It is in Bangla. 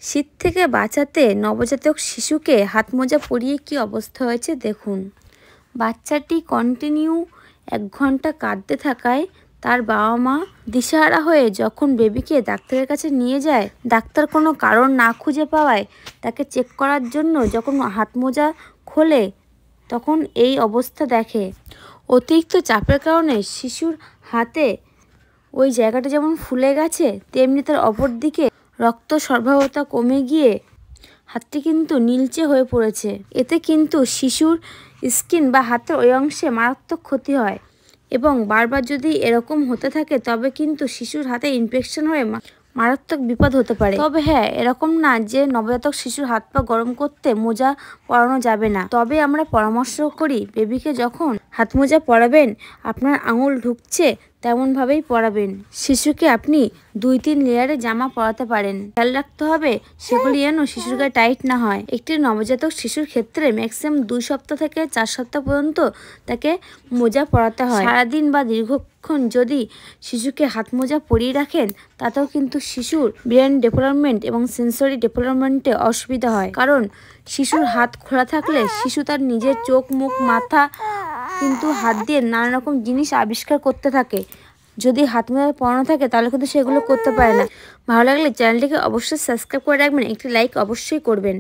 শীত থেকে বাঁচাতে নবজাতক শিশুকে হাত মোজা পরিয়ে কি অবস্থা হয়েছে দেখুন। বাচ্চাটি কন্টিনিউ 1 ঘন্টা কাঁদতে থাকায় তার বাবা মা দিশেহারা হয়ে যখন বেবিকে ডাক্তারের কাছে নিয়ে যায়, ডাক্তার কোনো কারণ না খুঁজে পাওয়ায় তাকে চেক করার জন্য যখন হাত মোজা খোলে তখন এই অবস্থা দেখে। অতিরিক্ত চাপের কারণে শিশুর হাতে ওই জায়গাটা যেমন ফুলে গেছে, তেমনি তার অপর দিকে রক্ত সরবরাহতা কমে গিয়ে হাতটি কিন্তু নীলচে হয়ে পড়েছে। এতে কিন্তু শিশুর স্কিন বা হাতের ওই অংশে মারাত্মক ক্ষতি হয় এবং বারবার যদি এরকম হতে থাকে তবে কিন্তু শিশুর হাতে ইনফেকশন হয়ে মারাত্মক বিপদ হতে পারে। তবে হ্যাঁ, এরকম না যে নবজাতক শিশুর হাত পা গরম করতে মোজা পরানো যাবে না। তবে আমরা পরামর্শ করি বেবিকে যখন হাত মোজা পরাবেন আপনার আঙুল ঢুকছে তেমনভাবেই পরাবেন। শিশুকে আপনি 2-3 লেয়ারে জামা পরাতে পারেন। খেয়াল রাখতে হবে সেগুলি যেন শিশুর গায়ে টাইট না হয়। একটি নবজাতক শিশুর ক্ষেত্রে ম্যাক্সিমাম 2 সপ্তাহ থেকে 4 সপ্তাহ পর্যন্ত তাকে মোজা পরাতে হয়। সারাদিন বা দীর্ঘক্ষণ যদি শিশুকে হাত মোজা পরিয়ে রাখেন তাতেও কিন্তু শিশুর ব্রেন ডেভেলপমেন্ট এবং সেন্সরি ডেভেলপমেন্টে অসুবিধা হয়। কারণ শিশুর হাত খোলা থাকলে শিশু তার নিজের চোখ, মুখ, মাথা কিন্তু হাত দিয়ে নানা রকম জিনিস আবিষ্কার করতে থাকে। যদি হাত মোজা পরানো থাকে তাহলে কিন্তু সেগুলো করতে পারে না। ভালো লাগলে চ্যানেলটিকে অবশ্যই সাবস্ক্রাইব করে রাখবেন, একটি লাইক অবশ্যই করবেন।